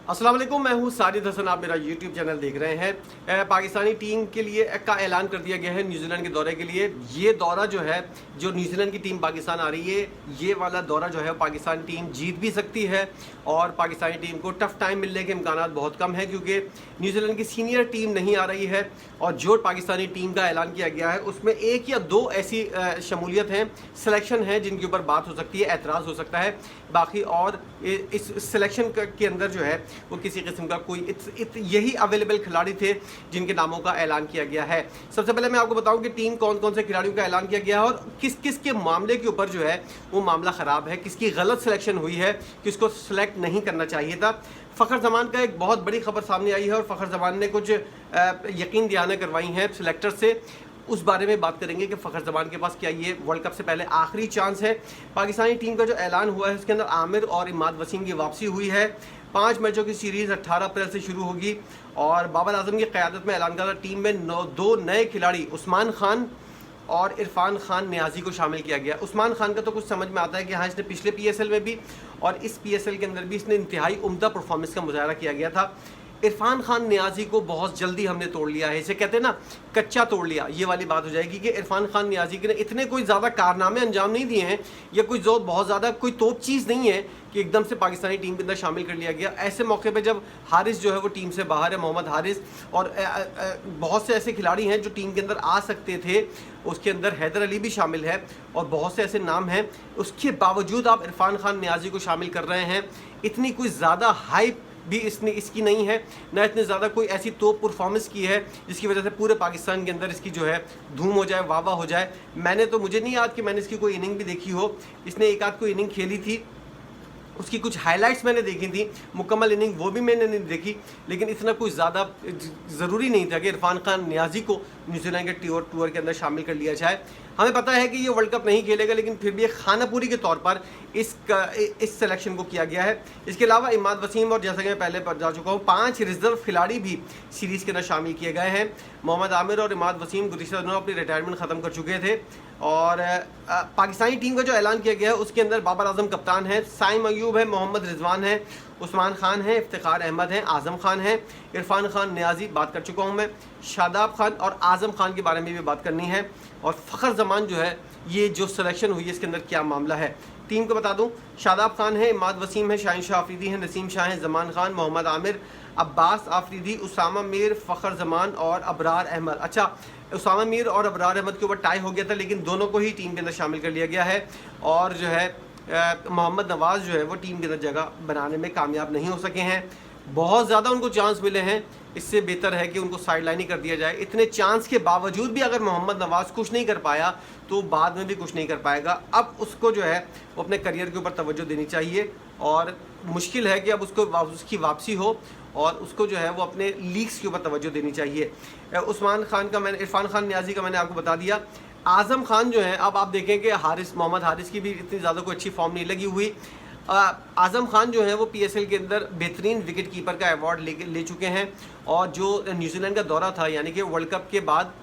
अस्सलाम वालेकुम, मैं हूं साजिद हसन। आप मेरा यूट्यूब चैनल देख रहे हैं। पाकिस्तानी टीम के लिए का ऐलान कर दिया गया है न्यूजीलैंड के दौरे के लिए। ये दौरा जो है, जो न्यूजीलैंड की टीम पाकिस्तान आ रही है, ये वाला दौरा जो है पाकिस्तानी टीम जीत भी सकती है और पाकिस्तानी टीम को टफ टाइम मिलने के इम्कान बहुत कम है, क्योंकि न्यूजीलैंड की सीनियर टीम नहीं आ रही है। और जो पाकिस्तानी टीम का ऐलान किया गया है उसमें एक या दो ऐसी शमूलियत हैं, सिलेक्शन है, जिनके ऊपर बात हो सकती है, एतराज़ हो सकता है। बाकी और इस सिलेक्शन के अंदर जो है वो किसी किस्म का कोई यही अवेलेबल खिलाड़ी थे जिनके नामों का ऐलान किया गया है। सबसे पहले मैं आपको बताऊं कि टीम कौन कौन से खिलाड़ियों का ऐलान किया गया है और किस किस के मामले के ऊपर जो है वो मामला ख़राब है, किसकी गलत सिलेक्शन हुई है, किसको सिलेक्ट नहीं करना चाहिए था। फ़खर जमान का एक बहुत बड़ी खबर सामने आई है और फ़खर जमान ने कुछ यकीन दहानी करवाई हैं सिलेक्टर से। उस बारे में बात करेंगे कि फ़खर जमान के पास क्या ये वर्ल्ड कप से पहले आखिरी चांस है। पाकिस्तानी टीम का जो ऐलान हुआ है उसके अंदर आमिर और इमाद वसीम की वापसी हुई है। 5 मैचों की सीरीज़ 18 अप्रैल से शुरू होगी और बाबर आजम की क़यादत में ऐलान करदा टीम में 2 नए खिलाड़ी उस्मान खान और इरफान खान नियाजी को शामिल किया गया। उस्मान खान का तो कुछ समझ में आता है कि हाँ, इसने पिछले PSL में भी और इस PSL के अंदर भी इसने इंतहाई उम्दा परफॉर्मेंस का मुजाहरा किया गया था। इरफान खान नियाजी को बहुत जल्दी हमने तोड़ लिया है, इसे कहते हैं ना कच्चा तोड़ लिया, ये वाली बात हो जाएगी कि इरफान खान नियाजी के ने इतने कोई ज़्यादा कारनामे अंजाम नहीं दिए हैं या कोई जो बहुत ज़्यादा कोई तोप चीज़ नहीं है कि एकदम से पाकिस्तानी टीम के अंदर शामिल कर लिया गया। ऐसे मौके पे जब हारिस जो है वो टीम से बाहर है, मोहम्मद हारिस, और बहुत से ऐसे खिलाड़ी हैं जो टीम के अंदर आ सकते थे, उसके अंदर हैदर अली भी शामिल है और बहुत से ऐसे नाम हैं, उसके बावजूद आप इरफान खान नियाजी को शामिल कर रहे हैं। इतनी कोई ज़्यादा हाइप भी इसकी नहीं है, ना इतने ज़्यादा कोई ऐसी तोप परफॉर्मेंस की है जिसकी वजह से पूरे पाकिस्तान के अंदर इसकी जो है धूम हो जाए, वाह वाह हो जाए। मुझे नहीं याद कि मैंने इसकी कोई इनिंग भी देखी हो। इसने एक आध कोई इनिंग खेली थी, उसकी कुछ हाइलाइट्स मैंने देखी थी, मुकम्मल इनिंग वो भी मैंने नहीं देखी, लेकिन इतना कोई ज़्यादा ज़रूरी नहीं था कि इरफान खान नियाजी को न्यूजीलैंड के टूर के अंदर शामिल कर लिया जाए। हमें पता है कि ये वर्ल्ड कप नहीं खेलेगा, लेकिन फिर भी एक खानापुरी के तौर पर इस सिलेक्शन को किया गया है। इसके अलावा इमाद वसीम और जैसा कि मैं पहले बता चुका हूँ 5 रिजर्व खिलाड़ी भी सीरीज़ के अंदर शामिल किए गए हैं। मोहम्मद आमिर और इमाद वसीम गुज़िश्ता दिनों अपनी रिटायरमेंट ख़त्म कर चुके थे और पाकिस्तानी टीम का जो ऐलान किया गया है उसके अंदर बाबर आजम कप्तान है, साइम अयूब है, मोहम्मद रिजवान है, उस्मान खान है, इफ्तिखार अहमद हैं, आज़म खान है, इरफान खान नियाजी बात कर चुका हूँ मैं, शादाब खान और आज़म खान के बारे में भी बात करनी है। और फ़खर जमान जो है, ये जो सिलेक्शन हुई है इसके अंदर क्या मामला है टीम को बता दूं। शादाब खान है, इमाद वसीम है, शाहिन शाह आफरीदी है, नसीम शाह है, जमान खान, मोहम्मद आमिर, अब्बास आफरीदी, उसामा मीर, फ़खर जमान और अबरार अहमद। अच्छा, उसामा मीर और अबरार अहमद के ऊपर टाई हो गया था, लेकिन दोनों को ही टीम के अंदर शामिल कर लिया गया है और जो है मोहम्मद नवाज़ जो है वो टीम के अंदर जगह बनाने में कामयाब नहीं हो सके हैं। बहुत ज़्यादा उनको चांस मिले हैं, इससे बेहतर है कि उनको साइड लाइन ही कर दिया जाए। इतने चांस के बावजूद भी अगर मोहम्मद नवाज़ कुछ नहीं कर पाया तो बाद में भी कुछ नहीं कर पाएगा। अब उसको जो है वो अपने करियर के ऊपर तवज्जो देनी चाहिए और मुश्किल है कि अब उसकी वापसी हो और उसको जो है वो अपने लीग्स के ऊपर तवज्जो देनी चाहिए। उस्मान खान का इरफान खान नियाजी का मैंने आपको बता दिया। आज़म खान जो है, अब आप देखें कि मोहम्मद हारिस की भी इतनी ज़्यादा कोई अच्छी फॉर्म नहीं लगी हुई। आज़म खान जो है वो PSL के अंदर बेहतरीन विकेट कीपर का अवार्ड ले चुके हैं और जो न्यूजीलैंड का दौरा था, यानी कि वर्ल्ड कप के बाद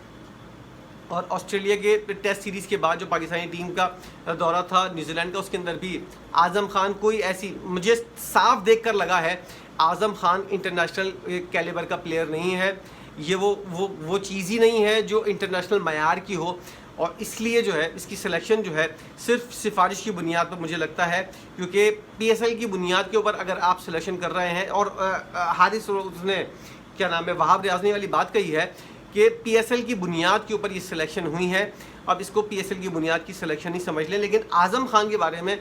और ऑस्ट्रेलिया के टेस्ट सीरीज़ के बाद जो पाकिस्तानी टीम का दौरा था न्यूजीलैंड का, उसके अंदर भी आज़म खान कोई ऐसी, मुझे साफ देखकर लगा है आज़म खान इंटरनेशनल कैलिबर का प्लेयर नहीं है। ये वो चीज़ ही नहीं है जो इंटरनेशनल मयार की हो और इसलिए जो है इसकी सिलेक्शन जो है सिर्फ सिफारिश की बुनियाद पर मुझे लगता है, क्योंकि PSL की बुनियाद के ऊपर अगर आप सिलेक्शन कर रहे हैं और हारिस उसने क्या नाम है वहाब रियाजनी वाली बात कही है कि PSL की बुनियाद के ऊपर ये सिलेक्शन हुई है। अब इसको PSL की बुनियाद की सिलेक्शन ही समझ लें, लेकिन आज़म खान के बारे में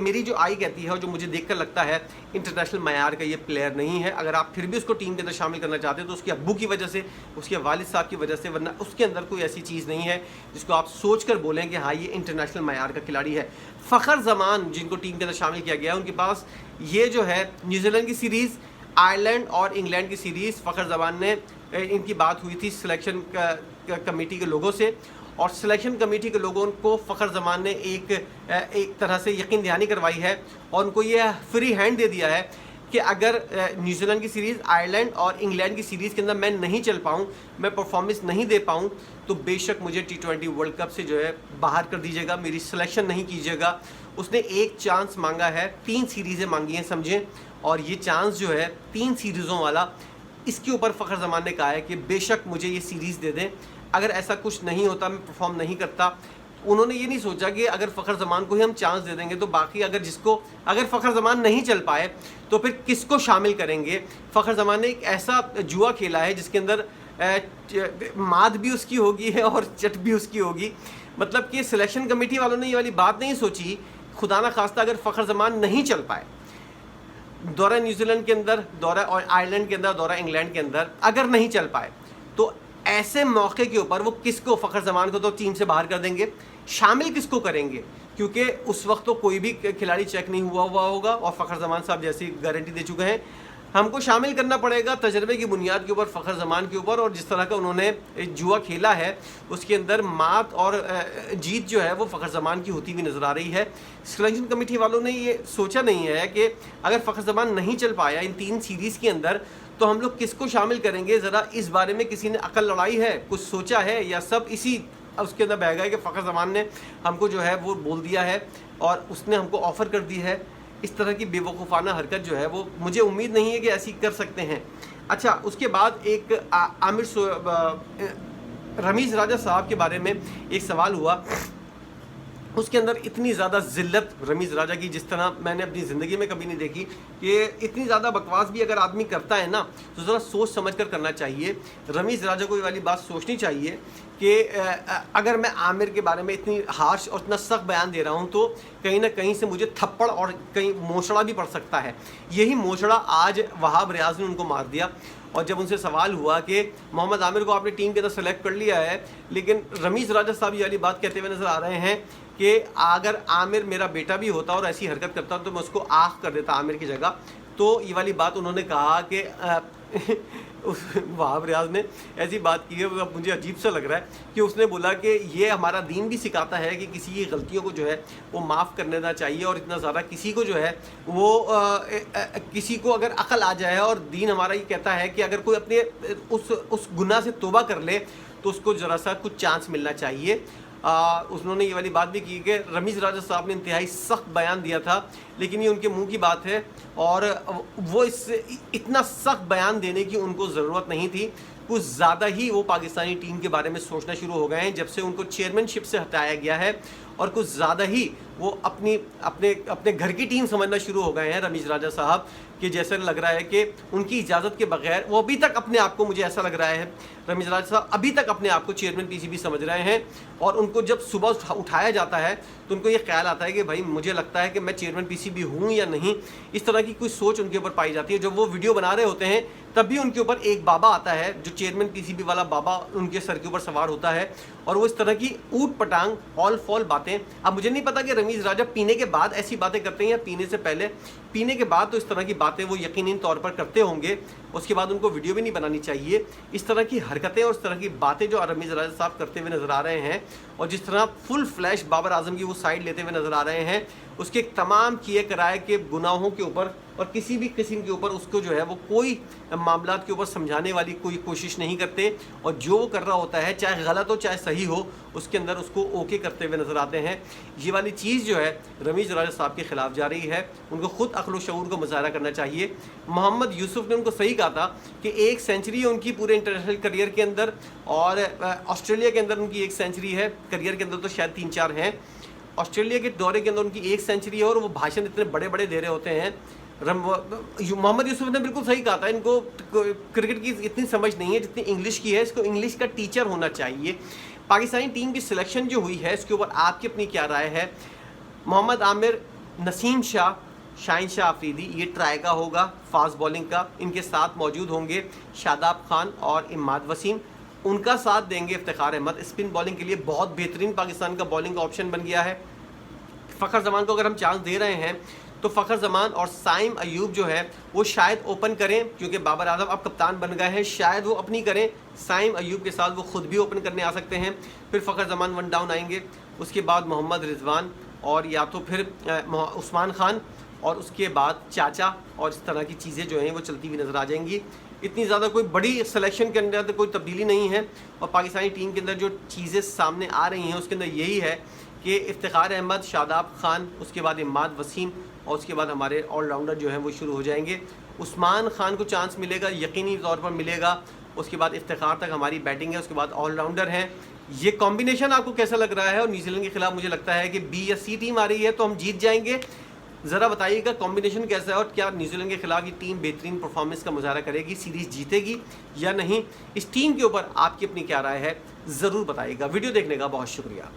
मेरी जो आई कहती है और जो मुझे देखकर लगता है इंटरनेशनल मयार का ये प्लेयर नहीं है। अगर आप फिर भी उसको टीम के अंदर शामिल करना चाहते हो तो उसके अब्बू की वजह से, उसके वालिद साहब की वजह से, वरना उसके अंदर कोई ऐसी चीज़ नहीं है जिसको आप सोच कर बोलें कि हाँ ये इंटरनेशनल मयार का खिलाड़ी है। फ़खर जमान जिनको टीम के अंदर शामिल किया गया है, उनके पास ये जो है न्यूजीलैंड की सीरीज़, आयरलैंड और इंग्लैंड की सीरीज़, फ़खर जमान ने इनकी बात हुई थी सिलेक्शन कमेटी के लोगों से और सिलेक्शन कमेटी के लोगों को फ़खर जमान ने एक तरह से यकीन दहानी करवाई है और उनको ये फ्री हैंड दे दिया है कि अगर न्यूजीलैंड की सीरीज़, आयरलैंड और इंग्लैंड की सीरीज़ के अंदर मैं नहीं चल पाऊँ, मैं परफॉर्मेंस नहीं दे पाऊँ, तो बेशक मुझे T20 वर्ल्ड कप से जो है बाहर कर दीजिएगा, मेरी सिलेक्शन नहीं कीजिएगा। उसने एक चांस मांगा है, 3 सीरीज़ें मांगी हैं समझें, और ये चांस जो है 3 सीरीज़ों वाला, इसके ऊपर फ़खर ज़मान ने कहा है कि बेशक मुझे ये सीरीज़ दे दें, अगर ऐसा कुछ नहीं होता, मैं परफॉर्म नहीं करता। उन्होंने ये नहीं सोचा कि अगर फ़खर ज़मान को ही हम चांस दे देंगे तो बाकी अगर फ़खर ज़मान नहीं चल पाए तो फिर किसको शामिल करेंगे। फ़खर ज़मान ने एक ऐसा जुआ खेला है जिसके अंदर मात भी उसकी होगी है और चट भी उसकी होगी। मतलब कि सिलेक्शन कमेटी वालों ने ये वाली बात नहीं सोची, खुदा ना खास्ता अगर फ़खर ज़मान नहीं चल पाए, दौरा न्यूजीलैंड के अंदर, दौरा आयरलैंड के अंदर, दौरा इंग्लैंड के अंदर अगर नहीं चल पाए तो ऐसे मौके के ऊपर वो किसको, फ़खर ज़मान को तो टीम से बाहर कर देंगे, शामिल किसको करेंगे, क्योंकि उस वक्त तो कोई भी खिलाड़ी चेक नहीं हुआ होगा और फ़खर ज़मान साहब जैसी गारंटी दे चुके हैं, हमको शामिल करना पड़ेगा तजर्बे की बुनियाद के ऊपर फ़खर ज़मान के ऊपर। और जिस तरह का उन्होंने जुआ खेला है उसके अंदर मात और जीत जो है वो फ़खर ज़मान की होती हुई नज़र आ रही है। सिलेक्शन कमेटी वालों ने ये सोचा नहीं है कि अगर फ़खर ज़मान नहीं चल पाया इन 3 सीरीज़ के अंदर तो हम लोग किसको शामिल करेंगे। ज़रा इस बारे में किसी ने अकल लड़ाई है, कुछ सोचा है, या सब इसी उसके अंदर बह गए कि फ़खर ज़मान ने हमको जो है वो बोल दिया है और उसने हमको ऑफ़र कर दी है। इस तरह की बेवकूफ़ाना हरकत जो है वो मुझे उम्मीद नहीं है कि ऐसी कर सकते हैं। अच्छा, उसके बाद एक रमीज़ राजा साहब के बारे में एक सवाल हुआ, उसके अंदर इतनी ज़्यादा ज़िल्लत रमीज़ राजा की जिस तरह मैंने अपनी ज़िंदगी में कभी नहीं देखी कि इतनी ज़्यादा बकवास भी अगर आदमी करता है ना तो ज़रा सोच समझ कर करना चाहिए। रमीज़ राजा को ये वाली बात सोचनी चाहिए कि अगर मैं आमिर के बारे में इतनी हार्श और इतना सख्त बयान दे रहा हूँ तो कहीं ना कहीं से मुझे थप्पड़ और कहीं मोशड़ा भी पड़ सकता है। यही मोशड़ा आज वहाब रियाज ने उनको मार दिया। और जब उनसे सवाल हुआ कि मोहम्मद आमिर को आपने टीम के अंदर सेलेक्ट कर लिया है, लेकिन रमीज़ राजा साहब ये वाली बात कहते हुए नज़र आ रहे हैं कि अगर आमिर मेरा बेटा भी होता और ऐसी हरकत करता तो मैं उसको आख कर देता आमिर की जगह। तो ये वाली बात उन्होंने कहा कि वहाब रियाज ने ऐसी बात की है, मुझे अजीब सा लग रहा है कि उसने बोला कि ये हमारा दीन भी सिखाता है कि किसी की गलतियों को जो है वो माफ़ कर देना चाहिए, और इतना ज़्यादा किसी को जो है वो किसी को अगर अकल आ जाए, और दीन हमारा ये कहता है कि अगर कोई अपने उस गुनाह से तौबा कर ले तो उसको ज़रा सा कुछ चांस मिलना चाहिए। उन्होंने ये वाली बात भी की कि रमीज़ राजा साहब ने इंतहाई सख्त बयान दिया था, लेकिन ये उनके मुंह की बात है और वो इससे इतना सख्त बयान देने की उनको ज़रूरत नहीं थी। कुछ ज़्यादा ही वो पाकिस्तानी टीम के बारे में सोचना शुरू हो गए हैं जब से उनको चेयरमैनशिप से हटाया गया है, और कुछ ज़्यादा ही वो अपने घर की टीम समझना शुरू हो गए हैं रमीज़ राजा साहब, कि जैसे लग रहा है कि उनकी इजाज़त के बगैर वो अभी तक अपने आप को, मुझे ऐसा लग रहा है रमीज़ राजा साहब अभी तक अपने आप को चेयरमैन पीसीबी समझ रहे हैं। और उनको जब सुबह उठाया जाता है तो उनको ये ख्याल आता है कि भाई मुझे लगता है कि मैं चेयरमैन पीसीबी हूँ या नहीं, इस तरह की कोई सोच उनके ऊपर पाई जाती है। जब वो वीडियो बना रहे होते हैं तब भी उनके ऊपर एक बाबा आता है, जो चेयरमैन पीसीबी वाला बाबा उनके सर के ऊपर सवार होता है, और वो इस तरह की ऊट पटांग ऑल फॉल बातें। अब मुझे नहीं पता कि रमीज़ राजा पीने के बाद ऐसी बातें करते हैं या पीने से पहले। पीने के बाद तो इस तरह की बातें वो यकीनी तौर पर करते होंगे, उसके बाद उनको वीडियो भी नहीं बनानी चाहिए। इस तरह की हरकतें और इस तरह की बातें जो रमीज़ राजा साहब करते हुए नज़र आ रहे हैं, और जिस तरह फुल फ्लैश बाबर आजम की वो साइड लेते हुए नज़र आ रहे हैं, उसके तमाम किए कराए के गुनाहों के ऊपर और किसी भी किस्म के ऊपर उसको जो है वो कोई मामलात के ऊपर समझाने वाली कोई कोशिश नहीं करते, और जो वो कर रहा होता है चाहे गलत हो चाहे सही हो उसके अंदर उसको ओके करते हुए नज़र आते हैं। ये वाली चीज़ जो है रमीज़ राजा साहब के ख़िलाफ़ जा रही है, उनको ख़ुद अक्ल व शऊर को मुज़ाहरा करना चाहिए। मोहम्मद यूसुफ ने उनको सही कहा था कि 1 सेंचुरी है उनकी पूरे इंटरनेशनल करियर के अंदर, और ऑस्ट्रेलिया के अंदर उनकी 1 सेंचुरी है, करियर के अंदर तो शायद 3-4 हैं। ऑस्ट्रेलिया के दौरे के अंदर उनकी 1 सेंचुरी है, और वो भाषण इतने बड़े बड़े दे रहे होते हैं। मोहम्मद यूसुफ ने बिल्कुल सही कहा था, इनको क्रिकेट की इतनी समझ नहीं है जितनी इंग्लिश की है, इसको इंग्लिश का टीचर होना चाहिए। पाकिस्तानी टीम की सिलेक्शन जो हुई है इसके ऊपर आपकी अपनी क्या राय है? मोहम्मद आमिर, नसीम शाह, शाहीन शाह अफरीदी, ये ट्राई का होगा फास्ट बॉलिंग का, इनके साथ मौजूद होंगे शादाब खान और इमाद वसीम, उनका साथ देंगे इफ्तिखार अहमद। स्पिन बॉलिंग के लिए बहुत बेहतरीन पाकिस्तान का बॉलिंग का ऑप्शन बन गया है। फ़खर ज़मान को अगर हम चांस दे रहे हैं तो फ़खर ज़मान और साइम अयूब जो है वो शायद ओपन करें, क्योंकि बाबर आजम अब कप्तान बन गए हैं, शायद वो अपनी करें। साइम अयूब के साथ वो ख़ुद भी ओपन करने आ सकते हैं। फिर फ़खर ज़मान 1 डाउन आएंगे, उसके बाद मोहम्मद रिजवान, और या तो फिर उस्मान खान, और उसके बाद चाचा, और इस तरह की चीज़ें जो हैं वो चलती हुई नज़र आ जाएंगी। इतनी ज़्यादा कोई बड़ी सिलेक्शन के अंदर तो कोई तब्दीली नहीं है, और पाकिस्तानी टीम के अंदर जो चीज़ें सामने आ रही हैं उसके अंदर यही है कि इफ्तिखार अहमद, शादाब खान, उसके बाद इमाद वसीम और उसके बाद हमारे ऑलराउंडर जो हैं वो शुरू हो जाएंगे। उस्मान खान को चांस मिलेगा, यकीनी तौर पर मिलेगा। उसके बाद इफ्तिखार तक हमारी बैटिंग है, उसके बाद ऑलराउंडर हैं। ये कॉम्बिनेशन आपको कैसा लग रहा है? और न्यूजीलैंड के खिलाफ मुझे लगता है कि बी या सी टीम आ रही है तो हम जीत जाएंगे। ज़रा बताइएगा कॉम्बिनेशन कैसा है और क्या न्यूजीलैंड के खिलाफ ये टीम बेहतरीन परफॉर्मेंस का मुजाहरा करेगी, सीरीज़ जीतेगी या नहीं? इस टीम के ऊपर आपकी अपनी क्या राय है ज़रूर बताइएगा। वीडियो देखने का बहुत शुक्रिया।